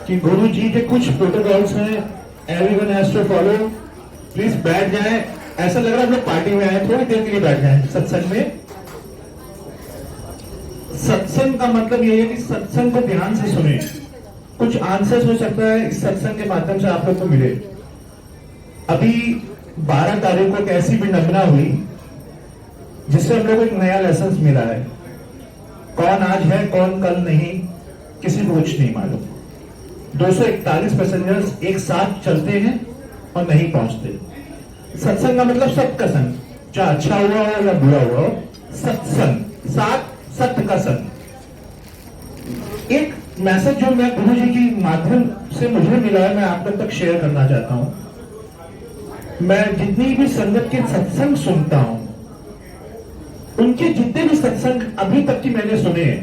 कि गुरु जी के कुछ प्रोटोकॉल्स हैं, everyone has to follow. Please बैठ जाएं। ऐसा लग रहा है हम लोग पार्टी में आए, थोड़ी देर के लिए बैठ जाएं सत्संग में। सत्संग का मतलब ये है कि सत्संग को ध्यान से सुने। कुछ आंसर्स हो सकता है इस सत्संग के माध्यम से आप लोग को मिले। अभी 12 तारीख को एक ऐसी विडंबना हुई जिससे हम लोग को एक नया लेसन मिला है। कौन आज है कौन कल नहीं, किसी को कुछ नहीं मालूम। 241 पैसेंजर्स एक साथ चलते हैं और नहीं पहुंचते। सत्संग का मतलब सबका संग, चाहे अच्छा हुआ हो या बुरा हुआ हो, सत्संग, साथ सत्य का संग। एक मैसेज जो मैं गुरु जी की माध्यम से मुझे मिला है, मैं आप लोग तक शेयर करना चाहता हूं। मैं जितनी भी संगत के सत्संग सुनता हूं, उनके जितने भी सत्संग अभी तक की मैंने सुने हैं,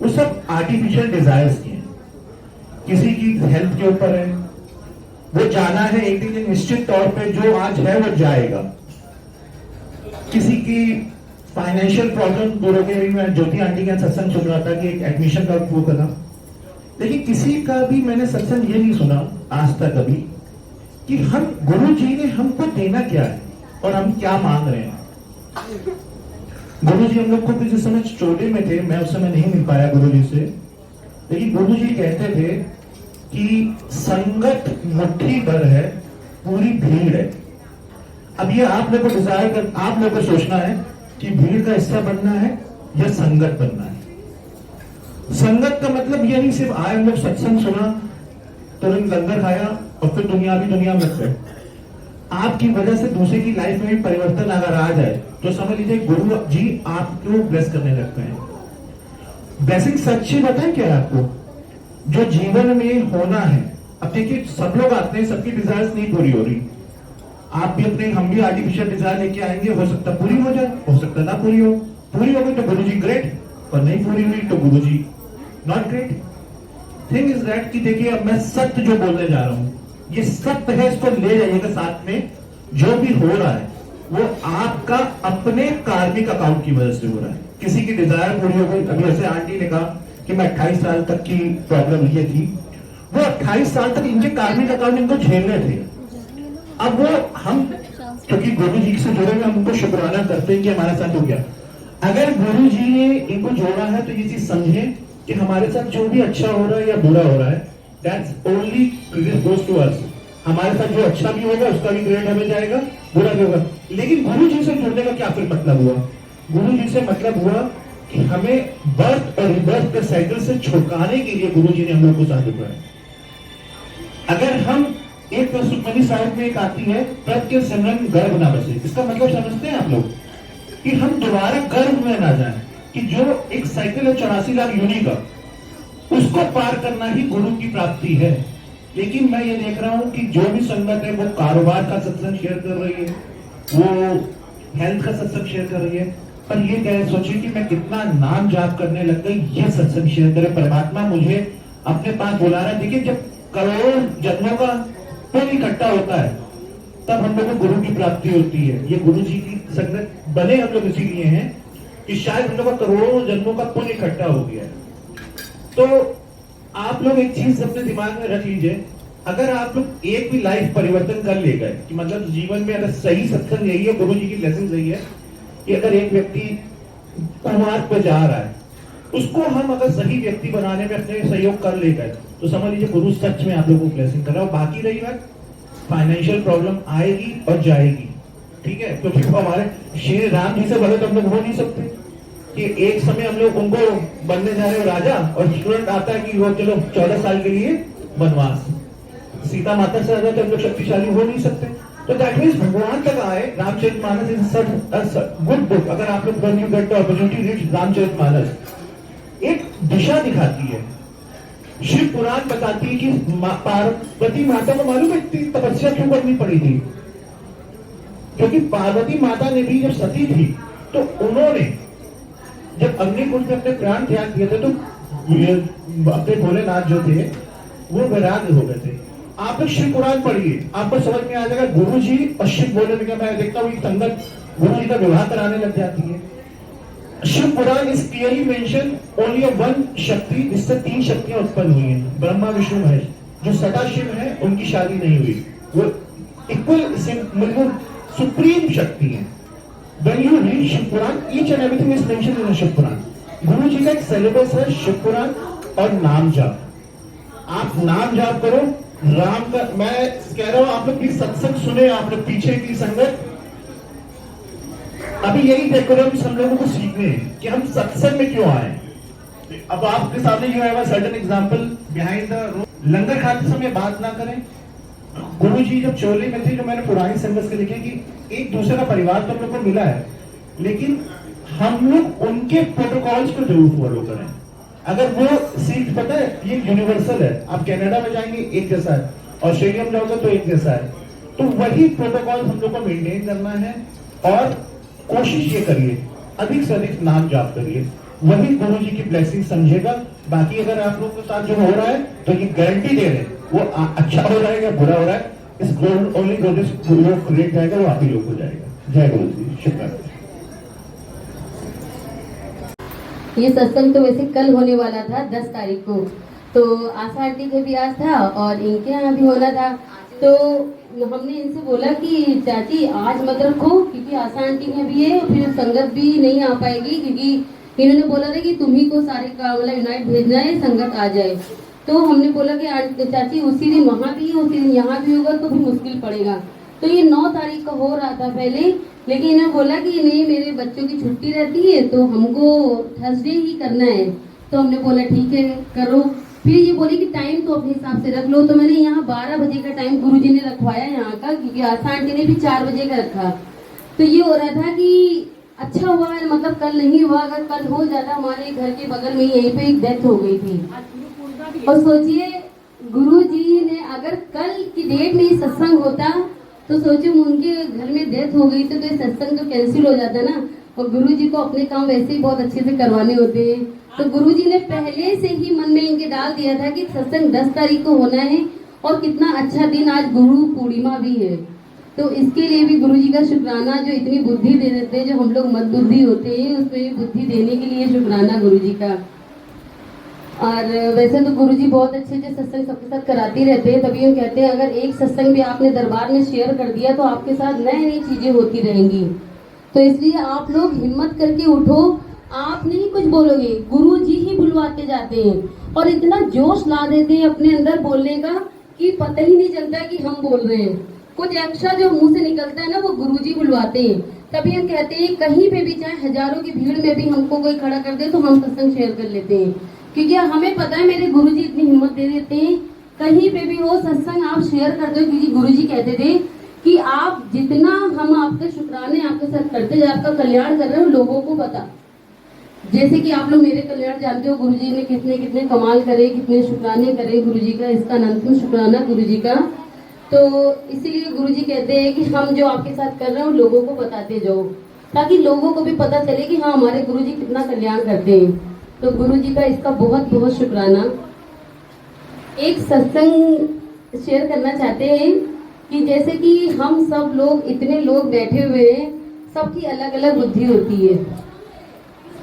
वो सब आर्टिफिशियल डिजायर्स की हैं। किसी की हेल्थ के ऊपर है, वो जाना है एक दिन निश्चित तौर पे, जो आज है वो जाएगा। किसी की फाइनेंशियल प्रॉब्लम दूर हो गई। मैं ज्योति आंटी का सत्संग सुन रहा था कि एक एडमिशन का वो करना, लेकिन किसी का भी मैंने सत्संग ये नहीं सुना आज तक अभी कि हम गुरु जी ने हमको देना क्या है और हम क्या मांग रहे हैं। गुरु जी हम लोग को जिस समय चोले में थे, मैं उस समय नहीं मिल पाया गुरु जी से, लेकिन गुरु जी कहते थे कि संगत मुट्ठी भर है, पूरी भीड़ है। अब ये आप लोग को डिसाइड कर, आप लोग को सोचना है कि भीड़ का हिस्सा बनना है या संगत बनना है। संगत का मतलब ये नहीं सिर्फ आए हम लोग सत्संग सुना, तुरंत लंगर खाया और फिर दुनिया में लग गए। आपकी वजह से दूसरे की लाइफ में भी परिवर्तन अगर आ जाए तो समझ लीजिए गुरु जी आपको ब्लेस करने लगते हैं। ब्लेसिंग सच्ची बताएं क्या है आपको, जो जीवन में होना है। अब देखिए सब लोग आते हैं, सबकी डिजायर्स नहीं पूरी हो रही। आप भी अपने, हम भी आर्टिफिशियल डिजायर लेके आएंगे, हो सकता पूरी हो जाए, हो सकता ना पूरी हो। पूरी हो गई तो गुरु जी ग्रेट, और नहीं पूरी हुई तो Guru ji not great. Thing is that कि देखिए अब मैं सत्य जो बोलने जा रहा हूं, ये सत्य है, इसको ले जाइएगा साथ में। जो भी हो रहा है वो आपका अपने कार्मिक अकाउंट की वजह से हो रहा है। किसी की डिजायर पूरी हो गई। अभी ऐसे आंटी ने कहा कि मैं 28 साल तक की प्रॉब्लम ये थी, वो 28 साल तक इनके कार्मिक अकाउंट इनको झेलने थे। अब वो हम क्योंकि गुरु जी से जुड़े हुए, हम उनको शुक्राना करते हैं कि हमारे साथ हो गया। अगर गुरु जी ने इनको जोड़ा है तो ये चीज समझे कि हमारे साथ जो भी अच्छा हो रहा है या बुरा हो रहा है, that's only goes to us. हमारे साथ जो अच्छा भी होगा उसका भी क्रेडिट हमें जाएगा, बुरा भी होगा। लेकिन गुरु जी से जुड़ने का क्या फिर मतलब हुआ? गुरु जी से मतलब हुआ कि हमें बर्थ और रिबर्थ के साइकिल से छुड़काने के लिए गुरु जी ने हम लोग को साथ जुटाया। अगर हम एक तो सुखमनी साहिब में एक आती है, प्रत के सिमरन गर्भ ना बसे। इसका मतलब समझते हैं आप लोग कि हम दोबारा गर्भ में ना जाएं, कि जो एक साइकिल है 84 लाख यूनि का, उसको पार करना ही गुरु की प्राप्ति है। लेकिन मैं ये देख रहा हूं कि जो भी संगत है वो कारोबार का सत्संग शेयर कर रही है, वो हेल्थ का सत्संग शेयर कर रही है, पर ये कह सोचिए कि मैं कितना नाम जाप करने लग गई, ये सत्संग शेयर करे। परमात्मा मुझे अपने पास बुला रहा है। देखिए जब करोड़ों जन्मों का पुण्य इकट्ठा होता है तब हम लोग को गुरु की प्राप्ति होती है। ये गुरु जी की संगत बने हम लोग इसीलिए हैं कि शायद हम लोग का करोड़ों जन्मों का पुण्य इकट्ठा हो गया है। तो आप लोग एक चीज अपने दिमाग में रख लीजिए, अगर आप लोग एक भी लाइफ परिवर्तन कर ले गए, कि मतलब जीवन में अगर सही सत्संग यही है, गुरु जी की लेसन यही है कि अगर एक व्यक्ति कुमार्ग पे जा रहा है, उसको हम अगर सही व्यक्ति बनाने में अपने सहयोग कर ले गए तो समझ लीजिए गुरु सच में आप लोगों को ब्लेसिंग कर रहा है। बाकी रही बात, फाइनेंशियल प्रॉब्लम आएगी और जाएगी, ठीक है, क्योंकि तो हमारे श्री राम जी से बड़े तो हम लोग हो नहीं सकते कि एक समय हम लोग उनको बनने जा रहे हो राजा, और स्टूडेंट आता है कि वो चलो 14 साल के लिए वनवास। सीता माता से ज्यादा तो हम लोग शक्तिशाली हो नहीं सकते। तो दैट मीन्स भगवान तक आए। Ramcharitmanas is such good book. अगर आप लोग when you get the opportunity read Ramcharitmanas, एक दिशा दिखाती है। शिव पुराण बताती है कि पार्वती माता को मालूम है इतनी तपस्या क्यों करनी पड़ी थी? क्योंकि पार्वती माता ने भी जब सती थी तो उन्होंने जब अग्निकुंड में अपने प्राण त्याग दिए थे तो अपने भोलेनाथ जो थे वो वैराग्य हो गए थे। आप लोग शिव पुराण पढ़िए, आपको समझ में आ जाएगा। गुरु जी और शिव बोले मैं देखता हूँ संगत गुरु जी का विवाह कराने लग जाती है। Shiv Puran is clearly mention only one shakti, जिससे 3 शक्तियां उत्पन्न हुई हैं, ब्रह्मा विष्णु महेश। जो सदाशिव है उनकी शादी नहीं हुई, वो इक्वल मतलब सुप्रीम शक्ति है। When you read Shiv Purana, each and everything is mentioned in Shiv पुराण। गुरु जी का एक सिलेबस है शिव पुराण और नाम जाप। आप नाम जाप करो, राम का, मैं कह रहा हूं आप लोग प्लीज सत्संग सुने, आप लोग पीछे की संगत, अभी यही डेकोरम्स हम लोगों को सीखने हैं कि हम सत्संग में क्यों आए। अब आपके सामने you have a certain example behind the langar खाते समय बात ना करें। गुरु जी जब चोले में थे, जो मैंने पुरानी संगत के लिखे कि एक दूसरे का परिवार तो हम लोग को मिला है, लेकिन हम लोग उनके प्रोटोकॉल्स को जरूर फॉलो करें। अगर वो सीख, पता है ये यूनिवर्सल है, आप कनाडा में जाएंगे एक जैसा है, ऑस्ट्रेलिया में जाओगे तो एक जैसा है, तो वही प्रोटोकॉल हम लोग को मेंटेन करना है। और कोशिश ये करिए अधिक से अधिक नाम जाप करिए, वही गुरु जी की ब्लेसिंग समझेगा। बाकी अगर आप लोग के साथ जो हो रहा है तो ये गारंटी दे रहे हैं वो अच्छा हो रहा है या बुरा हो रहा है, इस गोल्ड ओनली गोल्ड क्रिएट जाएगा, वो आप ही लोग हो जाएगा। जय गुरु जी, शुक्रिया। ये सत्संग तो वैसे कल होने वाला था 10 तारीख को, तो आशा आंटी के भी आज था और इनके यहाँ भी होना था। तो हमने इनसे बोला कि चाची आज मत रखो, क्योंकि आशा आंटी में भी है, फिर संगत भी नहीं आ पाएगी, क्योंकि इन्होंने बोला था कि तुम्ही को सारे का मतलब यूनाइट भेजना है, संगत आ जाए। तो हमने बोला कि चाची उसी दिन वहाँ भी, उसी दिन यहाँ भी होगा तो भी मुश्किल पड़ेगा। तो ये 9 तारीख का हो रहा था पहले, लेकिन इन्होंने बोला कि नहीं मेरे बच्चों की छुट्टी रहती है तो हमको थर्सडे ही करना है। तो हमने बोला ठीक है करो। फिर ये बोली कि टाइम तो अपने हिसाब से रख लो, तो मैंने यहाँ 12 बजे का टाइम गुरुजी ने रखवाया यहाँ का, क्योंकि आशा आंटी ने भी 4 बजे का रखा। तो ये हो रहा था कि अच्छा हुआ है, मतलब कल नहीं हुआ, अगर कल हो जाता, हमारे घर के बगल में यहीं पे एक डेथ हो गई थी। और सोचिए गुरुजी ने अगर कल की डेट में सत्संग होता तो सोचो उनके घर में डेथ हो गई तो ये सत्संग तो कैंसिल हो जाता ना। और गुरुजी को अपने काम वैसे ही बहुत अच्छे से करवाने होते हैं, तो गुरुजी ने पहले से ही मन में इनके डाल दिया था कि सत्संग 10 तारीख को होना है। और कितना अच्छा दिन, आज गुरु पूर्णिमा भी है, तो इसके लिए भी गुरुजी का शुक्राना, जो इतनी बुद्धि दे देते हैं, जो हम लोग मद बुद्धि होते हैं उसमें बुद्धि देने के लिए शुक्राना गुरुजी का। और वैसे तो गुरुजी बहुत अच्छे अच्छे सत्संग सबके साथ कराते रहते हैं, तभी हम कहते हैं अगर एक सत्संग भी आपने दरबार में शेयर कर दिया तो आपके साथ नई नई चीजें होती रहेंगी। तो इसलिए आप लोग हिम्मत करके उठो, आप नहीं कुछ बोलोगे, गुरुजी ही बुलवाते जाते हैं और इतना जोश ला देते हैं अपने अंदर बोलने का कि पता ही नहीं चलता कि हम बोल रहे हैं। कुछ एक्स्ट्रा जो मुंह से निकलता है ना वो गुरुजी बुलवाते हैं। तभी हम कहते हैं कहीं पे भी, चाहे हजारों की भीड़ में भी हमको कोई खड़ा कर दे तो हम सत्संग शेयर कर लेते हैं, क्योंकि हमें पता है मेरे गुरुजी इतनी हिम्मत दे देते हैं। कहीं पे भी हो सत्संग आप शेयर कर दो, क्योंकि गुरुजी कहते थे कि आप जितना हम आपके शुक्राने आपके साथ करते जाए, आपका कल्याण कर रहे हो, लोगों को पता। जैसे कि आप लोग मेरे कल्याण जानते हो, गुरुजी ने कितने कितने कमाल करे, कितने शुक्राने करे गुरुजी का, इसका अनंत शुक्राना गुरुजी का। तो इसीलिए गुरुजी कहते हैं कि हम जो आपके साथ कर रहे हो लोगों को बताते जाओ, ताकि लोगों को भी पता चले कि हाँ हमारे गुरुजी कितना कल्याण करते हैं। तो गुरुजी का इसका बहुत बहुत शुक्राना। एक सत्संग शेयर करना चाहते हैं कि जैसे कि हम सब लोग इतने लोग बैठे हुए हैं, सबकी अलग अलग बुद्धि होती है।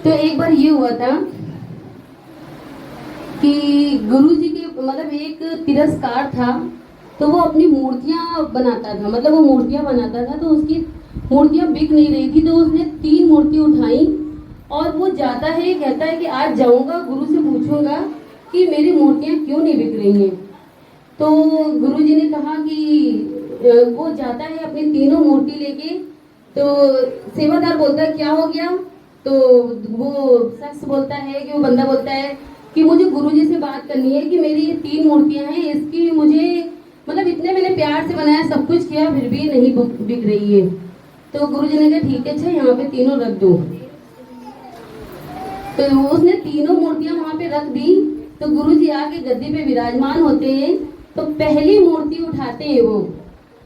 तो एक बार ये हुआ था कि गुरुजी के मतलब एक तिरस्कार था, तो वो अपनी मूर्तियां बनाता था, मतलब वो मूर्तियां बनाता था, तो उसकी मूर्तियां बिक नहीं रही थी, तो उसने 3 मूर्ति उठाई और वो जाता है, कहता है कि आज जाऊंगा गुरु से पूछूंगा कि मेरी मूर्तियां क्यों नहीं बिक रही हैं। तो गुरुजी ने कहा कि वो जाता है अपनी तीनों मूर्ति लेके, तो सेवादार बोलता है क्या हो गया, तो वो शख्स बोलता है कि वो बंदा बोलता है कि मुझे गुरुजी से बात करनी है कि मेरी ये 3 मूर्तियां हैं, इसकी मुझे मतलब इतने मैंने प्यार से बनाया, सब कुछ किया, फिर भी नहीं बिक रही है। तो गुरुजी ने कहा ठीक है, अच्छा यहाँ पे तीनों रख दो। तो उसने तीनों मूर्तियां वहां पे रख दी। तो गुरुजी आके गद्दी पे विराजमान होते हैं, तो पहली मूर्ति उठाते हैं वो।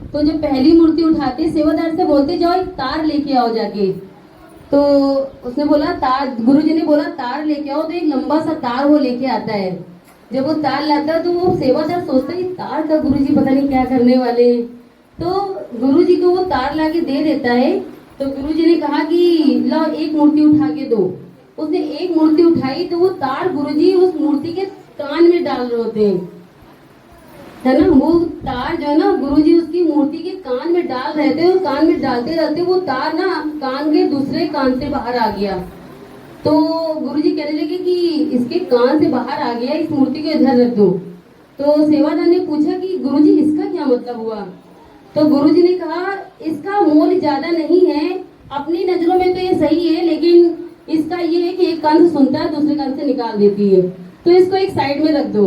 तो जो पहली मूर्ति उठाते, सेवादार से बोलते जाओ एक तार लेके आओ जाके। तो उसने बोला तार, गुरुजी ने बोला तार लेके आओ, तो एक लंबा सा तार वो लेके आता है। जब वो तार लाता है तो वो सेवादार सोचता है तार का गुरुजी पता नहीं क्या करने वाले, तो गुरुजी को वो तार लाके दे देता है। तो गुरुजी ने कहा कि लो एक मूर्ति उठा के दो। उसने एक मूर्ति उठाई तो वो तार गुरुजी उस मूर्ति के कान में डाल रहे होते हैं। है ना, वो तार जो है ना गुरुजी उसकी मूर्ति के कान में डाल रहे थे, और कान में डालते डालते वो तार ना कान के दूसरे कान से बाहर आ गया। तो गुरुजी कहने लगे कि इसके कान से बाहर आ गया, इस मूर्ति को इधर रख दो। तो सेवादार ने पूछा कि गुरुजी इसका क्या मतलब हुआ। तो गुरुजी ने कहा इसका मोल ज्यादा नहीं है, अपनी नजरों में तो ये सही है, लेकिन इसका ये है कि एक कान से सुनता है, दूसरे कान से निकाल देती है, तो इसको एक साइड में रख दो।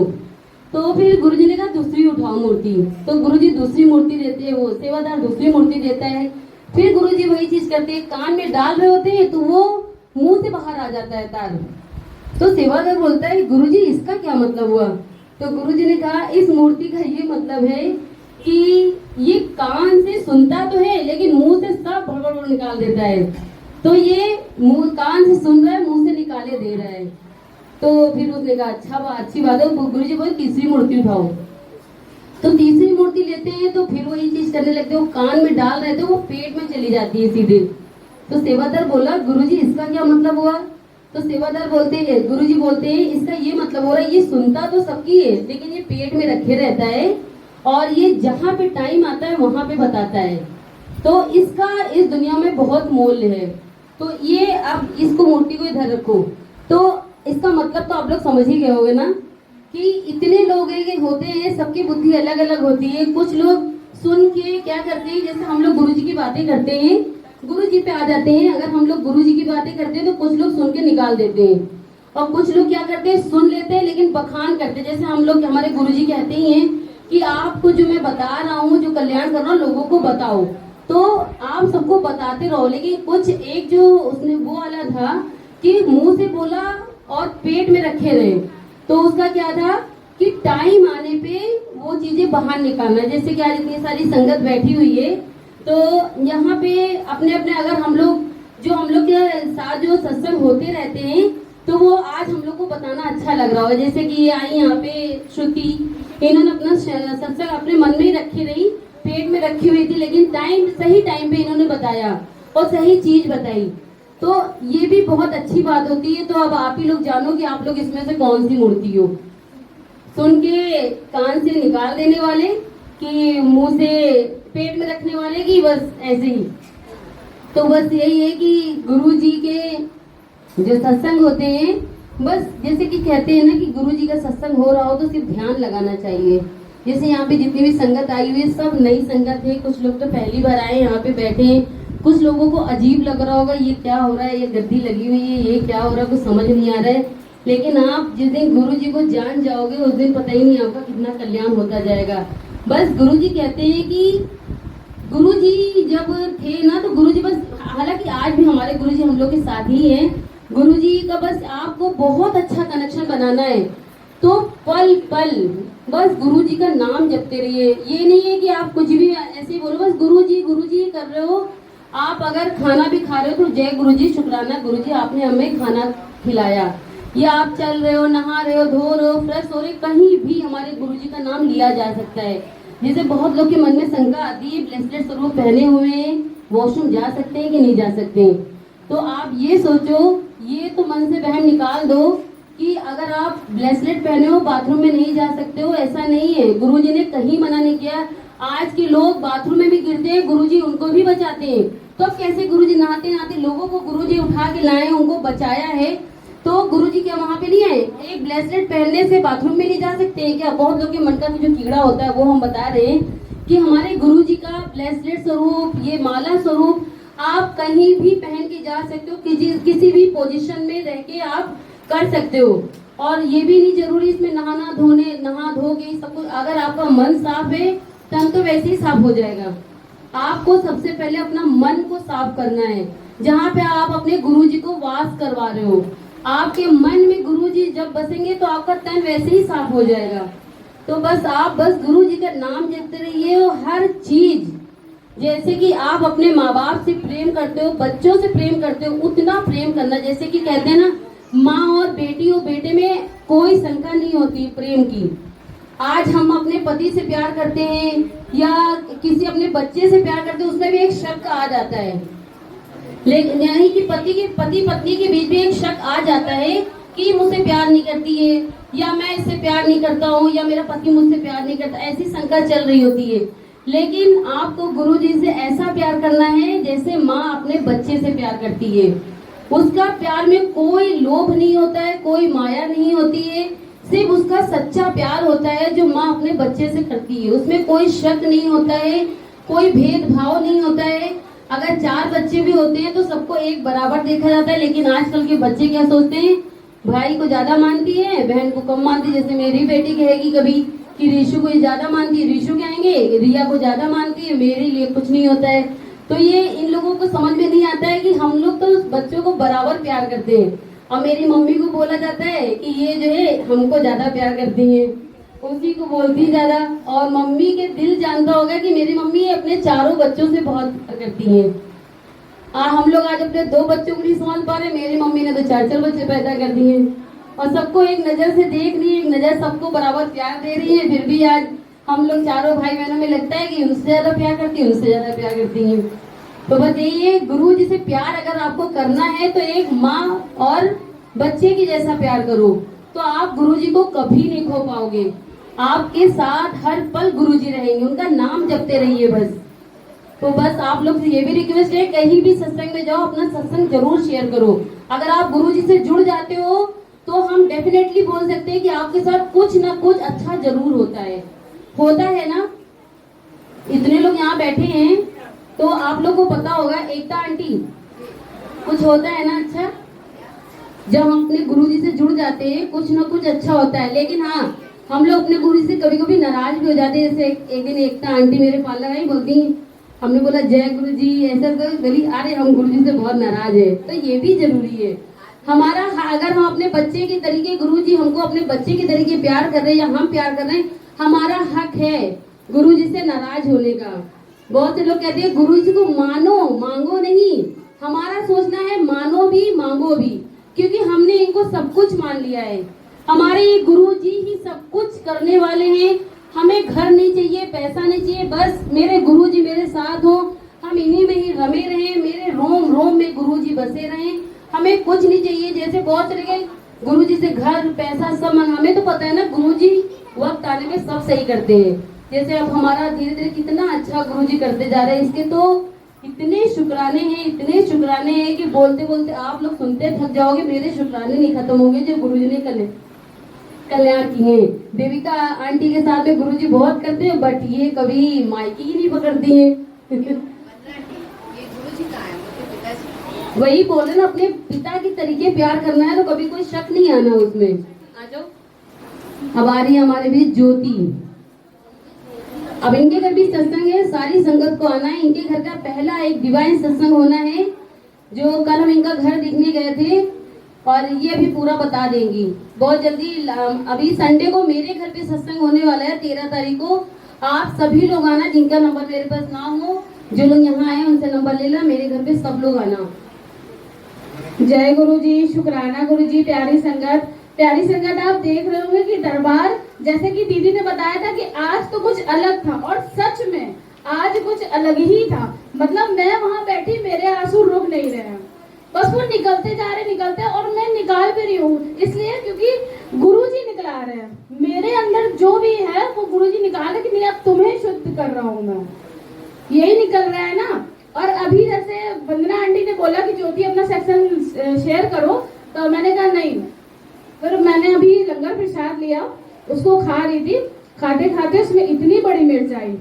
तो फिर गुरुजी ने कहा दूसरी उठाओ मूर्ति। तो गुरुजी दूसरी मूर्ति देते हैं, वो सेवादार दूसरी मूर्ति देता है। फिर गुरुजी वही चीज करते हैं, कान में डाल रहे होते हैं तो वो मुंह से बाहर आ जाता है तार। तो सेवादार बोलता है गुरुजी इसका क्या मतलब हुआ। तो गुरुजी ने कहा इस मूर्ति का ये मतलब है कि ये कान से सुनता तो है, लेकिन मुंह से सब भड़बड़ निकाल देता है। तो ये मुंह कान से सुन रहा है, मुंह से निकाले दे रहा है। तो फिर उसने कहा अच्छा अच्छी बात है। गुरुजी बोले तीसरी मूर्ति उठाओ। तो तीसरी मूर्ति लेते हैं, तो फिर वही चीज करने लगते हैं, वो कान में डाल रहे थे, वो पेट में चली जाती है सीधे। तो सेवादार बोला गुरुजी इसका क्या मतलब हुआ। तो सेवादार बोलते हैं, गुरुजी बोलते हैं इसका ये मतलब हो रहा है, ये सुनता तो सबकी है, लेकिन ये पेट में रखे रहता है, और ये जहाँ पे टाइम आता है वहां पे बताता है। तो इसका इस दुनिया में बहुत मूल्य है। तो ये अब इसको मूर्ति को इधर रखो। तो इसका मतलब तो आप लोग समझ ही गए होंगे ना कि इतने लोग होते हैं, सबकी बुद्धि अलग अलग होती है। कुछ लोग सुन के क्या करते हैं, जैसे हम लोग गुरुजी की बातें करते हैं, गुरुजी पे आ जाते हैं। अगर हम लोग गुरुजी की बातें करते हैं तो कुछ लोग सुन के निकाल देते हैं, और कुछ लोग क्या करते हैं सुन लेते हैं लेकिन बखान करते हैं। जैसे हम लोग हमारे गुरुजी कहते ही हैं कि आपको जो मैं बता रहा हूँ, जो कल्याण कर रहा हूँ, लोगों को बताओ। तो आप सबको बताते रहो, लेकिन कुछ एक जो उसने वो वाला था कि मुंह से बोला और पेट में रखे रहे। तो उसका क्या था कि टाइम आने पे वो चीजें बाहर निकालना। जैसे कि आज इतनी सारी संगत बैठी हुई है, तो यहाँ पे अपने अपने अगर हम लोग के साथ जो सत्संग होते रहते हैं, तो वो आज हम लोग को बताना अच्छा लग रहा हो। जैसे कि ये आई यहाँ पे श्रुति, इन्होंने अपना सत्संग अपने मन में ही रखी रही, पेट में रखी हुई थी, लेकिन सही टाइम पे इन्होंने बताया और सही चीज बताई। तो ये भी बहुत अच्छी बात होती है। तो अब आप ही लोग जानो कि आप लोग इसमें से कौन सी मूर्ति हो, सुन के कान से निकाल देने वाले, कि मुंह से पेट में रखने वाले, की बस ऐसे ही। तो बस यही है कि गुरु जी के जो सत्संग होते हैं, बस जैसे कि कहते हैं ना कि गुरु जी का सत्संग हो रहा हो तो सिर्फ ध्यान लगाना चाहिए। जैसे यहाँ पे जितनी भी संगत आई हुई है, सब नई संगत है। कुछ लोग तो पहली बार आए यहाँ पे बैठे हैं, कुछ लोगों को अजीब लग रहा होगा ये क्या हो रहा है, ये गद्दी लगी हुई है, ये क्या हो रहा है, कुछ समझ नहीं आ रहा है। लेकिन आप जिस दिन गुरु जी को जान जाओगे, उस दिन पता ही नहीं आपका कितना कल्याण होता जाएगा। बस गुरु जी कहते हैं कि गुरु जी जब थे ना, तो गुरु जी बस, हालांकि आज भी हमारे गुरु जी हम लोग के साथ ही हैं, गुरु जी का बस आपको बहुत अच्छा कनेक्शन बनाना है। तो पल पल बस गुरु जी का नाम जपते रहिए। ये नहीं है कि आप कुछ भी ऐसे ही बोलो, बस गुरु जी कर रहे हो। आप अगर खाना भी खा रहे हो तो जय गुरु जी, शुक्राना गुरु जी आपने हमें खाना खिलाया। या आप चल रहे हो, नहा रहे हो, धो रहे हो, फ्रेश हो रहे, कहीं भी हमारे गुरु जी का नाम लिया जा सकता है। जैसे बहुत लोग के मन में शंका आती है, ब्रेसलेट स्वरूप पहने हुए हैं, वॉशरूम जा सकते हैं कि नहीं जा सकते हैं। तो आप ये सोचो, ये तो मन से वहम निकाल दो कि अगर आप ब्रेसलेट पहने हो बाथरूम में नहीं जा सकते हो, ऐसा नहीं है। गुरुजी ने कहीं मना नहीं किया। आज के लोग बाथरूम में भी गिरते हैं, गुरुजी उनको भी बचाते हैं। तो अब कैसे गुरुजी नहाते नहाते लोगों को गुरुजी उठा के लाए, उनको बचाया है, तो गुरुजी क्या वहां पे नहीं आए? एक ब्रेसलेट पहनने से बाथरूम में नहीं जा सकते हैं क्या? बहुत लोग के मन का जो कीड़ा होता है वो हम बता रहे हैं कि हमारे गुरुजी का ब्रेसलेट स्वरूप, ये माला स्वरूप आप कहीं भी पहन के जा सकते हो, किसी भी पोजीशन में रह के आप कर सकते हो। और ये भी नहीं जरूरी इसमें नहा धो के सब कुछ। अगर आपका मन साफ है तन तो वैसे ही साफ हो जाएगा। आपको सबसे पहले अपना मन को साफ करना है। जहाँ पे आप अपने गुरुजी को वास करवा रहे हो, आपके मन में गुरुजी जब बसेंगे तो आपका तन वैसे ही साफ हो जाएगा। तो बस आप गुरुजी का नाम जपते रहिए। और हर चीज, जैसे कि आप अपने माँ बाप से प्रेम करते हो, बच्चों से प्रेम करते हो, उतना प्रेम करना। जैसे कि कहते हैं ना, माँ और बेटे में कोई शंका नहीं होती प्रेम की। आज हम अपने पति से प्यार करते हैं या किसी अपने बच्चे से प्यार करते हैं, उसमें भी एक शक आ जाता है। लेकिन यानी कि पति पत्नी के बीच में एक शक आ जाता है कि मुझसे प्यार नहीं करती है, या मैं इससे प्यार नहीं करता हूँ, या मेरा पति मुझसे प्यार नहीं करता, ऐसी शंका चल रही होती है। लेकिन आपको गुरुजी से ऐसा प्यार करना है जैसे माँ अपने बच्चे से प्यार करती है। उसका प्यार में कोई लोभ नहीं होता है, कोई माया नहीं होती है, सिर्फ उसका सच्चा प्यार होता है जो माँ अपने बच्चे से करती है। उसमें कोई शक नहीं होता है, कोई भेदभाव नहीं होता है। अगर 4 बच्चे भी होते हैं तो सबको एक बराबर देखा जाता है, लेकिन आजकल के बच्चे क्या सोचते हैं, भाई को ज्यादा मानती है, बहन को कम मानती है। जैसे मेरी बेटी कहेगी कभी कि रीशु को ये ज्यादा मानती है, रीशु कहेंगे रिया को ज्यादा मानती है, मेरे लिए कुछ नहीं होता है। तो ये इन लोगों को समझ में नहीं आता है कि हम लोग तो बच्चों को बराबर प्यार करते हैं। और मेरी मम्मी को बोला जाता है कि ये जो है हमको ज्यादा प्यार करती है, उसी को बोलती ज्यादा। और मम्मी के दिल जानता होगा कि मेरी मम्मी अपने 4 बच्चों से बहुत प्यार करती है। हम लोग आज अपने 2 बच्चों को नहीं समझ पा रहे, मेरी मम्मी ने तो 4 बच्चे पैदा कर दिए और सबको एक नजर से देख रही है, एक नजर सबको बराबर प्यार दे रही है। फिर भी आज हम लोग 4 भाई बहनों में लगता है कि उनसे ज्यादा प्यार करती है, उनसे ज्यादा प्यार करती है। तो बस यही गुरु जी से प्यार अगर आपको करना है तो एक माँ और बच्चे की जैसा प्यार करो, तो आप गुरु जी को कभी नहीं खो पाओगे। आपके साथ हर पल गुरु जी रहेंगे, उनका नाम जपते रहिए बस। तो बस आप लोग से ये भी रिक्वेस्ट है, कहीं भी सत्संग में जाओ अपना सत्संग जरूर शेयर करो। अगर आप गुरु जी से जुड़ जाते हो तो हम डेफिनेटली बोल सकते हैं कि आपके साथ कुछ ना कुछ अच्छा जरूर होता है ना। इतने लोग यहाँ बैठे हैं तो आप लोग को पता होगा, एकता आंटी, कुछ होता है ना अच्छा, जब हम अपने गुरुजी से जुड़ जाते हैं कुछ ना कुछ अच्छा होता है। लेकिन हाँ, हम लोग अपने गुरुजी से कभी कभी नाराज भी हो जाते हैं। जैसे एक दिन एकता आंटी मेरे पार्लर आई, बोलती हमने बोला जय गुरु जी, ऐसा बोली अरे हम गुरुजी से बहुत नाराज है। तो ये भी जरूरी है हमारा, अगर हम अपने बच्चे के तरीके, गुरुजी हमको अपने बच्चे के तरीके प्यार कर रहे हैं या हम प्यार कर रहे हैं, हमारा हक है गुरुजी से नाराज होने का। बहुत से लोग कहते हैं गुरुजी को मानो, मांगो नहीं। हमारा सोचना है मानो भी मांगो भी, क्योंकि हमने इनको सब कुछ मान लिया है। हमारे ये गुरुजी ही सब कुछ करने वाले हैं। हमें घर नहीं चाहिए, पैसा नहीं चाहिए, बस मेरे गुरुजी मेरे साथ हो, हम इन्हीं में ही रमे रहे, मेरे रोम रोम में गुरुजी बसे रहे। हमें कुछ नहीं चाहिए। जैसे बहुत तरीके गुरुजी से घर पैसा सब मांगा, हमें तो पता है ना गुरुजी वक्त आने में सब सही करते हैं। जैसे अब हमारा धीरे धीरे कितना अच्छा गुरुजी करते जा रहे हैं, इसके तो इतने शुक्राने हैं, इतने शुक्राने हैं कि बोलते बोलते आप लोग सुनते थक जाओगे। मेरे शुक्राने नहीं खत्म होंगे जो गुरुजी ने कल्याण किए। देविका आंटी के साथ में गुरुजी बहुत करते हैं, बट ये कभी माइकी ही नहीं पकड़ती है। वही बोल रहे ना, अपने पिता के तरीके प्यार करना है तो कभी कोई शक नहीं आना उसमें। आ जाओ। अब आ रही है हमारे बीच ज्योति। अब इनके घर भी सत्संग है, सारी संगत को आना है। इनके घर का पहला एक डिवाइन सत्संग होना है, जो कल हम इनका घर देखने गए थे और ये भी पूरा बता देंगी बहुत जल्दी। अभी संडे को मेरे घर पे सत्संग होने वाला है 13 तारीख को। आप सभी लोग आना, जिनका नंबर मेरे पास ना हो, जो लोग यहाँ आए उनसे नंबर ले लो, मेरे घर पे सब लोग आना। जय गुरु जी, शुक्राना गुरु जी। प्यारी संगत, प्यारी संगत, आप देख रहे होंगे कि दरबार, जैसे कि दीदी ने बताया था कि आज तो कुछ अलग था, और सच में आज कुछ अलग ही था। मतलब मैं वहां बैठी, मेरे आंसू रुक नहीं रहे हैं, बस वो निकलते जा रहे, निकलते, और मैं निकाल भी रही हूँ इसलिए क्योंकि गुरुजी निकला रहे हैं। मेरे अंदर जो भी है वो गुरुजी निकाल रहे कि नहीं, अब तुम्हें शुद्ध कर रहा हूँ मैं, यही निकल रहा है ना। और अभी जैसे वंदना आंटी ने बोला कि ज्योति अपना सेक्शन शेयर करो, तो मैंने कहा नहीं। फिर मैंने अभी लंगर प्रसाद लिया, उसको खा रही थी, खाते खाते उसमें इतनी बड़ी मिर्च आई।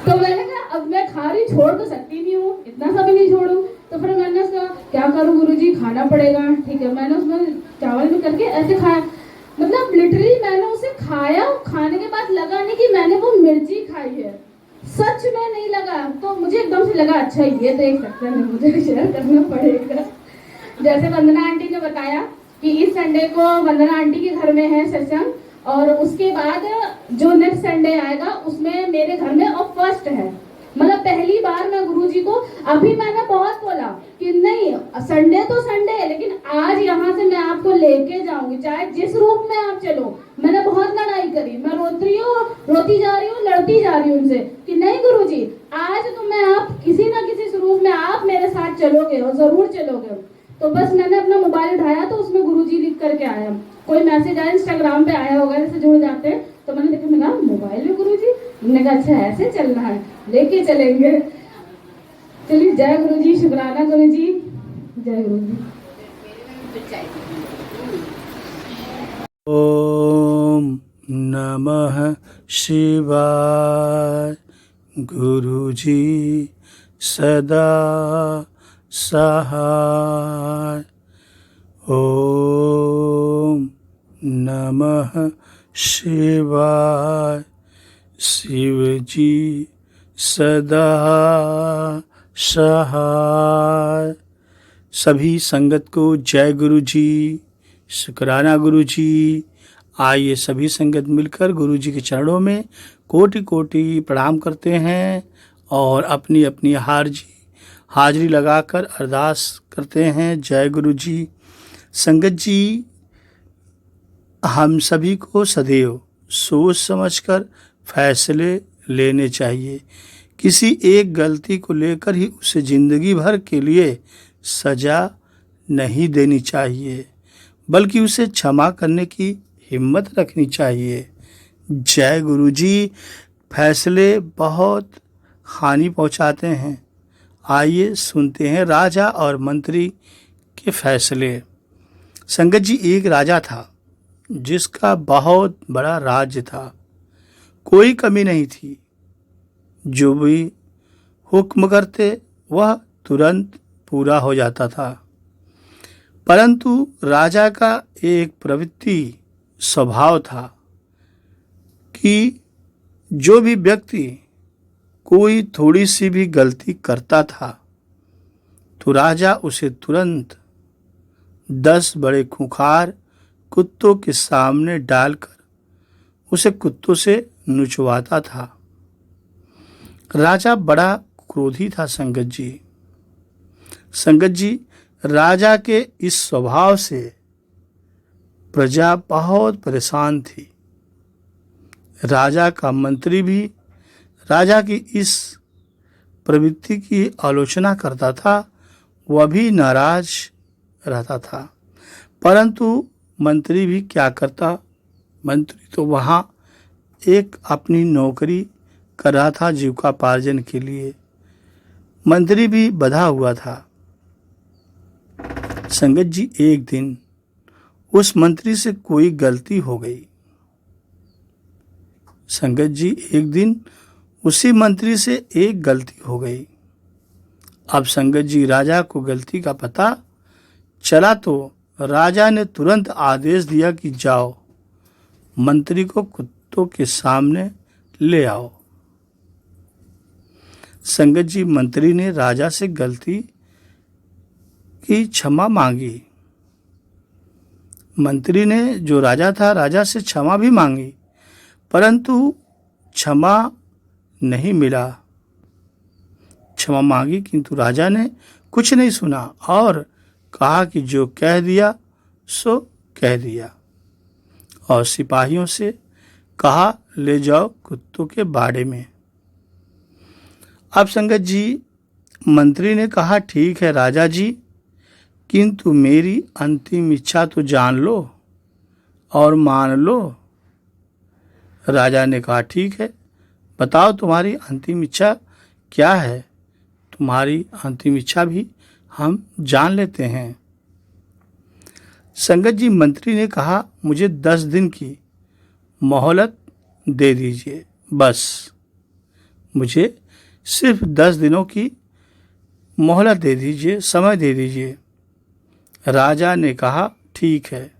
तो मैंने कहा अब मैं खा रही, छोड़ तो सकती नहीं हूँ, इतना सा भी नहीं छोड़ू। तो फिर मैंने उसका क्या करूँ गुरुजी, खाना पड़ेगा, ठीक है। मैंने उसमें चावल में करके ऐसे खाया, मतलब लिटरली मैंने उसे खाया। खाने के बाद लगा नहीं कि मैंने वो मिर्ची खाई है, सच में नहीं लगा। तो मुझे एकदम से लगा अच्छा ये तो एक सत्संग है, मुझे शेयर करना पड़ेगा। जैसे वंदना आंटी ने बताया कि इस संडे को वंदना आंटी के घर में है सत्संग, और उसके बाद जो नेक्स्ट संडे आएगा उसमें मेरे घर में और फर्स्ट है। मतलब पहली बार मैं गुरुजी को, अभी मैंने बहुत बोला कि नहीं संडे तो संडे है, लेकिन आज यहाँ से मैं आपको लेके जाऊंगी, चाहे जिस रूप में आप चलो। मैंने बहुत लड़ाई करी, मैं रोती जा रही हूँ, लड़ती जा रही हूँ उनसे कि नहीं गुरुजी, आज तो मैं आप किसी ना किसी स्वरूप में आप मेरे साथ चलोगे और जरूर चलोगे। तो बस मैंने अपना मोबाइल उठाया तो उसमें गुरुजी लिख करके आया कोई मैसेज आया इंस्टाग्राम पे आया होगा, जैसे जुड़ जाते हैं, तो मैंने देखा, मैंने कहा मोबाइल में गुरुजी, मैंने कहा अच्छा ऐसे चलना है, लेके चलेंगे। चलिए, जय गुरु जी, शुक्राना गुरु जी, जय गुरु जी। ओम नमः शिवाय। गुरुजी सदा सहाय। ओम नमः शिवाय। शिवजी सदा सहाय। सभी संगत को जय गुरु जी, शुक्राना गुरु जी। आइए सभी संगत मिलकर गुरु जी के चरणों में कोटि कोटि प्रणाम करते हैं और अपनी अपनी हाजिरी लगाकर अरदास करते हैं। जय गुरु जी। संगत जी, हम सभी को सदैव सोच समझकर फैसले लेने चाहिए। किसी एक गलती को लेकर ही उसे जिंदगी भर के लिए सजा नहीं देनी चाहिए, बल्कि उसे क्षमा करने की हिम्मत रखनी चाहिए। जय गुरु जी। फैसले बहुत हानि पहुंचाते हैं। आइए सुनते हैं राजा और मंत्री के फैसले। संगत जी, एक राजा था जिसका बहुत बड़ा राज्य था। कोई कमी नहीं थी। जो भी हुक्म करते वह तुरंत पूरा हो जाता था। परंतु राजा का एक प्रवृत्ति स्वभाव था कि जो भी व्यक्ति कोई थोड़ी सी भी गलती करता था तो राजा उसे तुरंत 10 बड़े खूंखार कुत्तों के सामने डालकर उसे कुत्तों से नुचवाता था। राजा बड़ा क्रोधी था संगत जी। संगत जी, राजा के इस स्वभाव से प्रजा बहुत परेशान थी। राजा का मंत्री भी राजा की इस प्रवृत्ति की आलोचना करता था, वह भी नाराज रहता था। परंतु मंत्री भी क्या करता, मंत्री तो वहाँ एक अपनी नौकरी कर रहा था जीविकापार्जन के लिए। मंत्री भी बंधा हुआ था। संगत जी, एक दिन उस मंत्री से कोई गलती हो गई। संगत जी, एक दिन उसी मंत्री से एक गलती हो गई। अब संगत जी, राजा को गलती का पता चला तो राजा ने तुरंत आदेश दिया कि जाओ, मंत्री को कुत्तों के सामने ले आओ। संगत जी, मंत्री ने राजा से गलती की क्षमा मांगी। मंत्री ने, जो राजा था, राजा से क्षमा भी मांगी, परंतु क्षमा नहीं मिला। क्षमा मांगी किंतु राजा ने कुछ नहीं सुना और कहा कि जो कह दिया सो कह दिया, और सिपाहियों से कहा ले जाओ कुत्तों के बाड़े में। अब संगत जी, मंत्री ने कहा ठीक है राजा जी, किंतु मेरी अंतिम इच्छा तो जान लो और मान लो। राजा ने कहा ठीक है, बताओ तुम्हारी अंतिम इच्छा क्या है। तुम्हारी अंतिम इच्छा भी हम जान लेते हैं। संगत जी, मंत्री ने कहा मुझे 10 दिन की मोहलत दे दीजिए, बस मुझे सिर्फ 10 दिनों की मोहलत दे दीजिए, समय दे दीजिए। राजा ने कहा ठीक है,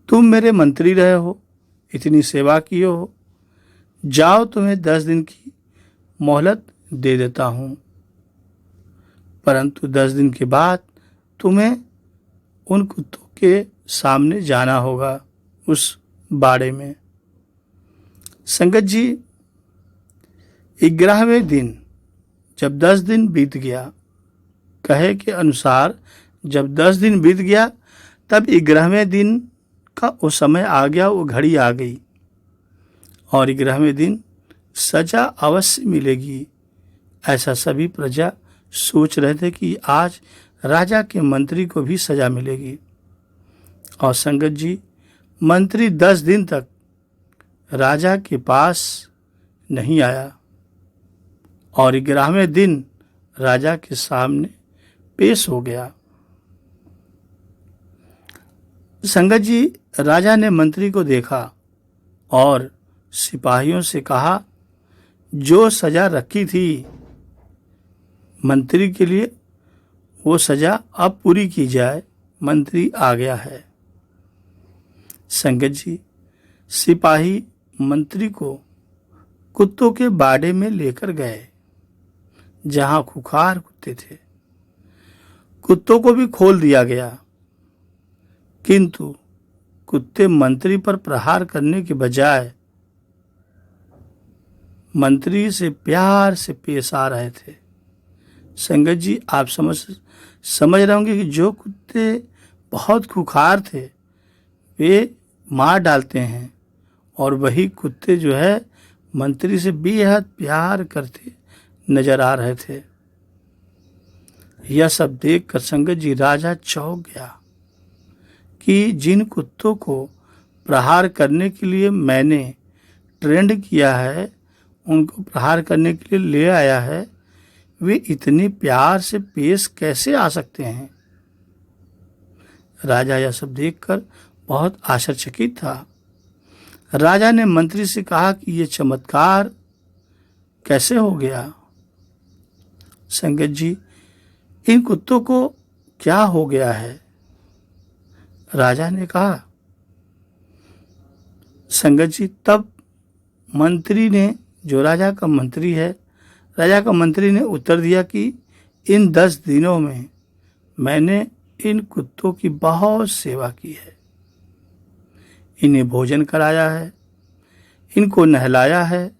तुम मेरे मंत्री रहे हो, इतनी सेवा किए हो, जाओ तुम्हें 10 दिन की मोहलत दे देता हूँ, परंतु 10 दिन के बाद तुम्हें उन कुत्तों के सामने जाना होगा, उस बाड़े में। संगत जी, 11वें दिन जब 10 दिन बीत गया, कहे के अनुसार जब 10 दिन बीत गया तब 11वें दिन का वो समय आ गया, वो घड़ी आ गई और 11वें दिन सजा अवश्य मिलेगी। ऐसा सभी प्रजा सोच रहे थे कि आज राजा के मंत्री को भी सजा मिलेगी। और संगत जी, मंत्री 10 दिन तक राजा के पास नहीं आया और 11वें दिन राजा के सामने पेश हो गया। संगत जी, राजा ने मंत्री को देखा और सिपाहियों से कहा, जो सजा रखी थी मंत्री के लिए वो सजा अब पूरी की जाए, मंत्री आ गया है। संगत जी, सिपाही मंत्री को कुत्तों के बाड़े में लेकर गए जहां खुखार कुत्ते थे। कुत्तों को भी खोल दिया गया, किंतु कुत्ते मंत्री पर प्रहार करने के बजाय मंत्री से प्यार से पेश आ रहे थे। संगत जी, आप समझ रहे होंगे कि जो कुत्ते बहुत खुखार थे वे मार डालते हैं और वही कुत्ते जो है मंत्री से बेहद प्यार करते नजर आ रहे थे। यह सब देखकर संगत जी राजा चौंक गया कि जिन कुत्तों को प्रहार करने के लिए मैंने ट्रेंड किया है, उनको प्रहार करने के लिए ले आया है, वे इतने प्यार से पेश कैसे आ सकते हैं। राजा यह सब देखकर बहुत आश्चर्यचकित था। राजा ने मंत्री से कहा कि यह चमत्कार कैसे हो गया। संगत जी, इन कुत्तों को क्या हो गया है? राजा ने कहा। संगत जी, तब मंत्री ने, जो राजा का मंत्री है, राजा का मंत्री ने उत्तर दिया कि इन 10 दिनों में मैंने इन कुत्तों की बहुत सेवा की है, इन्हें भोजन कराया है, इनको नहलाया है।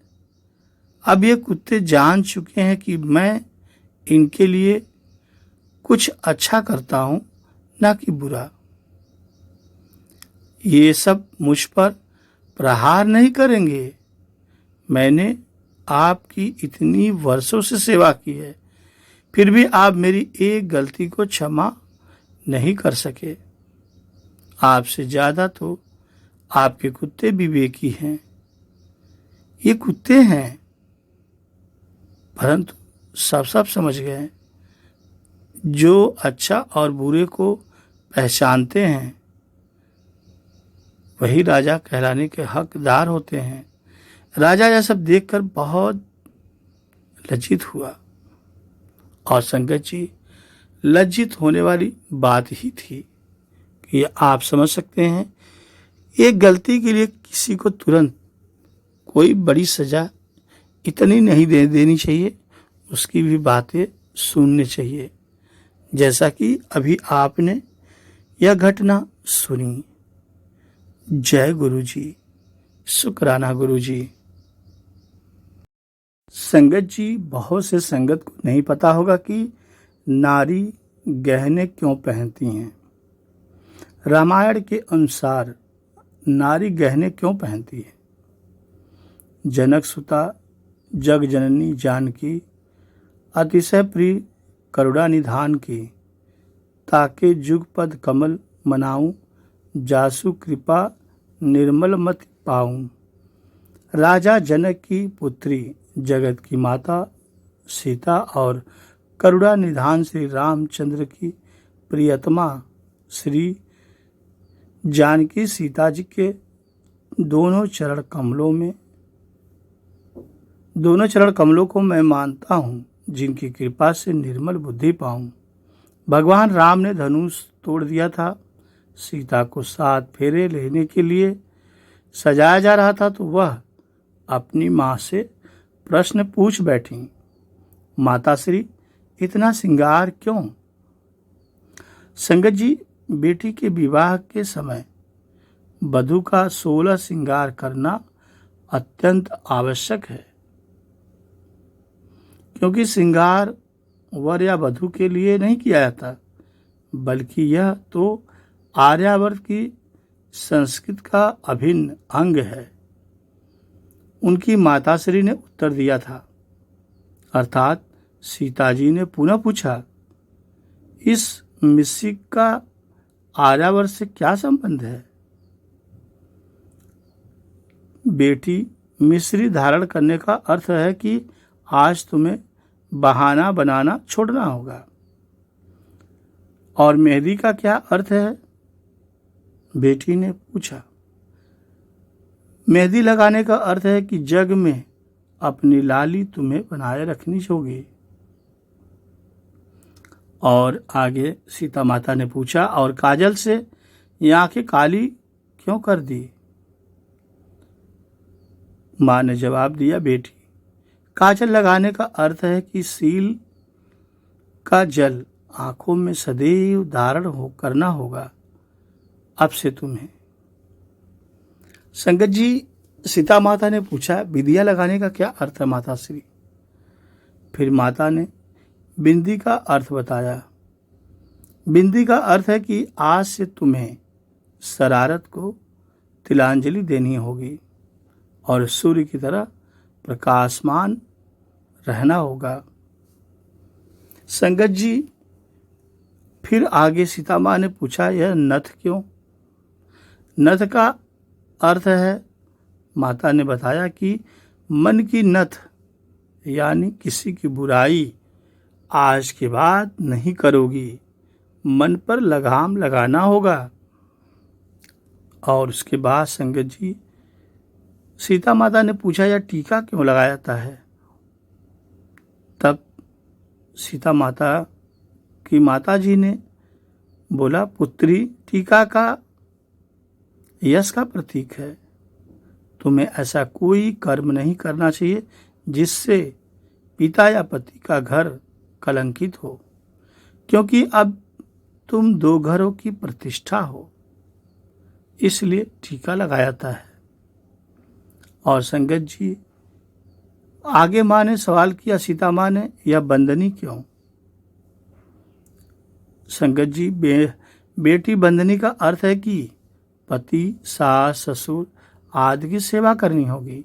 अब ये कुत्ते जान चुके हैं कि मैं इनके लिए कुछ अच्छा करता हूं, ना कि बुरा। ये सब मुझ पर प्रहार नहीं करेंगे। मैंने आपकी इतनी वर्षों से सेवा की है, फिर भी आप मेरी एक गलती को क्षमा नहीं कर सके। आपसे ज्यादा तो आपके कुत्ते विवेकी हैं। ये कुत्ते हैं, परंतु सब समझ गए। जो अच्छा और बुरे को पहचानते हैं वही राजा कहलाने के हकदार होते हैं। राजा यह सब देखकर बहुत लज्जित हुआ और संगत जी, लज्जित होने वाली बात ही थी कि आप समझ सकते हैं, एक गलती के लिए किसी को तुरंत कोई बड़ी सजा इतनी नहीं देनी चाहिए, उसकी भी बातें सुननी चाहिए। जैसा कि अभी आपने यह घटना सुनी। जय गुरु जी, शुक्राना गुरु जी। संगत जी, बहुत से संगत को नहीं पता होगा कि नारी गहने क्यों पहनती हैं। रामायण के अनुसार नारी गहने क्यों पहनती है? जनक सुता जग जननी जानकी, अतिशय प्रिय करुणा निधान की, ताके जुगपद कमल मनाऊं, जासु कृपा निर्मल मति पाऊं। राजा जनक की पुत्री, जगत की माता सीता और करुणा निधान श्री रामचंद्र की प्रियतमा श्री जानकी सीता जी के दोनों चरण कमलों को मैं मानता हूँ, जिनकी कृपा से निर्मल बुद्धि पाऊं। भगवान राम ने धनुष तोड़ दिया था। सीता को 7 फेरे लेने के लिए सजाया जा रहा था तो वह अपनी माँ से प्रश्न पूछ बैठी, माता श्री, इतना श्रृंगार क्यों? संगत जी, बेटी के विवाह के समय वधू का 16 श्रृंगार करना अत्यंत आवश्यक है, क्योंकि श्रृंगार वर या वधू के लिए नहीं किया जाता, बल्कि यह तो आर्यावर्त की संस्कृति का अभिन्न अंग है। उनकी माताश्री ने उत्तर दिया था, अर्थात सीता जी ने पुनः पूछा, इस मिश्रिक का आर्यावर्त से क्या संबंध है? बेटी, मिश्री धारण करने का अर्थ है कि आज तुम्हें बहाना बनाना छोड़ना होगा। और मेहंदी का क्या अर्थ है? बेटी ने पूछा। मेहंदी लगाने का अर्थ है कि जग में अपनी लाली तुम्हें बनाए रखनी होगी। और आगे सीता माता ने पूछा, और काजल से ये आंखें काली क्यों कर दी? माँ ने जवाब दिया, बेटी, काजल लगाने का अर्थ है कि सील का जल आंखों में सदैव धारण करना होगा अब से तुम्हें। संगत जी, सीता माता ने पूछा, बिंदिया लगाने का क्या अर्थ है माता श्री? फिर माता ने बिंदी का अर्थ बताया। बिंदी का अर्थ है कि आज से तुम्हें शरारत को तिलांजलि देनी होगी और सूर्य की तरह प्रकाशमान रहना होगा। संगत जी, फिर आगे सीता माँ ने पूछा, यह नथ क्यों? नथ का अर्थ है, माता ने बताया कि मन की नथ, यानी किसी की बुराई आज के बाद नहीं करोगी, मन पर लगाम लगाना होगा। और उसके बाद संगत जी, सीता माता ने पूछा, यह टीका क्यों लगाया जाता है? तब सीता माता की माता जी ने बोला, पुत्री, टीका का यश का प्रतीक है। तुम्हें ऐसा कोई कर्म नहीं करना चाहिए जिससे पिता या पति का घर कलंकित हो, क्योंकि अब तुम दो घरों की प्रतिष्ठा हो, इसलिए टीका लगाया जाता है। और संगत जी, आगे माँ ने सवाल किया, सीता माँ ने, यह बंदनी क्यों? संगत जी, बेटी बंदनी का अर्थ है कि पति, सास, ससुर आदि की सेवा करनी होगी।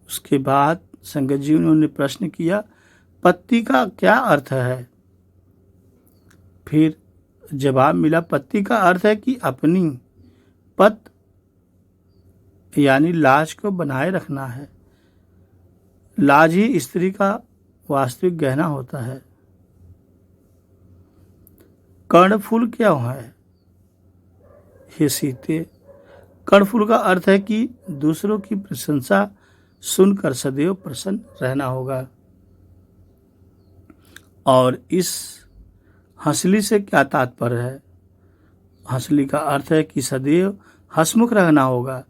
उसके बाद संगत जी उन्होंने प्रश्न किया, पति का क्या अर्थ है? फिर जवाब मिला, पति का अर्थ है कि अपनी पत यानी लाज को बनाए रखना है। लाज ही स्त्री का वास्तविक गहना होता है। कर्णफूल क्या है? हे सीते, कर्णफूल का अर्थ है कि दूसरों की प्रशंसा सुनकर सदैव प्रसन्न रहना होगा। और इस हंसली से क्या तात्पर्य है? हंसली का अर्थ है कि सदैव हंसमुख रहना होगा,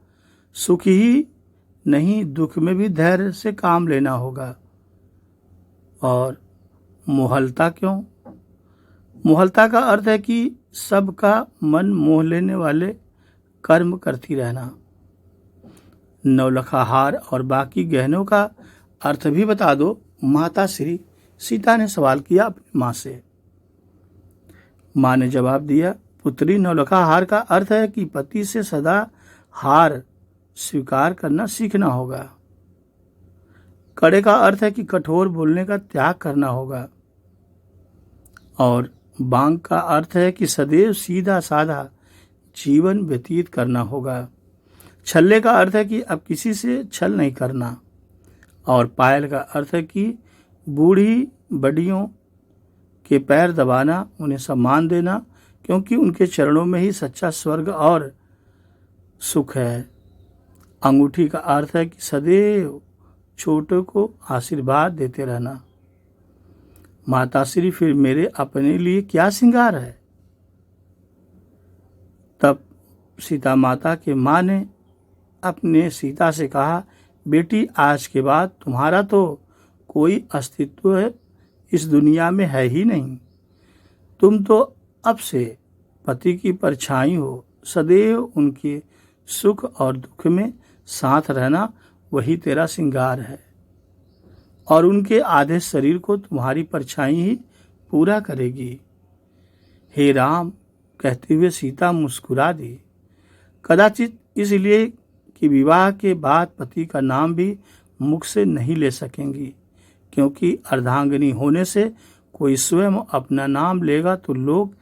सुख ही नहीं दुख में भी धैर्य से काम लेना होगा। और मोहलता क्यों? मोहलता का अर्थ है कि सबका मन मोह लेने वाले कर्म करती रहना। नौलखा हार और बाकी गहनों का अर्थ भी बता दो माता श्री, सीता ने सवाल किया अपनी माँ से। माँ ने जवाब दिया, पुत्री, नौलखा हार का अर्थ है कि पति से सदा हार स्वीकार करना सीखना होगा। कड़े का अर्थ है कि कठोर बोलने का त्याग करना होगा। और बांग का अर्थ है कि सदैव सीधा साधा जीवन व्यतीत करना होगा। छल्ले का अर्थ है कि अब किसी से छल नहीं करना। और पायल का अर्थ है कि बूढ़ी बड़ियों के पैर दबाना, उन्हें सम्मान देना, क्योंकि उनके चरणों में ही सच्चा स्वर्ग और सुख है। अंगूठी का अर्थ है कि सदैव छोटों को आशीर्वाद देते रहना। माता श्री, फिर मेरे अपने लिए क्या श्रृंगार है? तब सीता माता के माँ ने अपने सीता से कहा, बेटी, आज के बाद तुम्हारा तो कोई अस्तित्व इस दुनिया में है ही नहीं। तुम तो अब से पति की परछाई हो, सदैव उनके सुख और दुख में साथ रहना वही तेरा श्रृंगार है, और उनके आधे शरीर को तुम्हारी परछाई ही पूरा करेगी। हे राम, कहते हुए सीता मुस्कुरा दी। कदाचित इसलिए कि विवाह के बाद पति का नाम भी मुख से नहीं ले सकेंगी, क्योंकि अर्धांगिनी होने से कोई स्वयं अपना नाम लेगा तो लोग